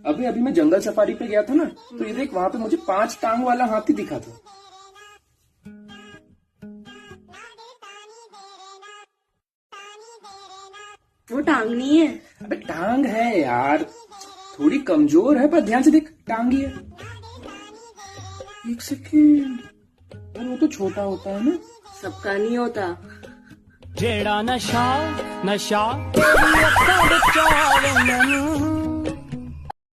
अभी अभी मैं जंगल सफारी पे गया था ना, तो ये देख वहां पे मुझे 5 टांग वाला हाथी दिखा था। वो टांग नहीं है। अबे टांग है यार, थोड़ी कमजोर है पर ध्यान से देख, टांग ही है। एक सेकेंड, और वो तो छोटा होता है ना। सबका नहीं होता। जेड़ा नशा नशा तेरी अक्खां विच आवे मैनूं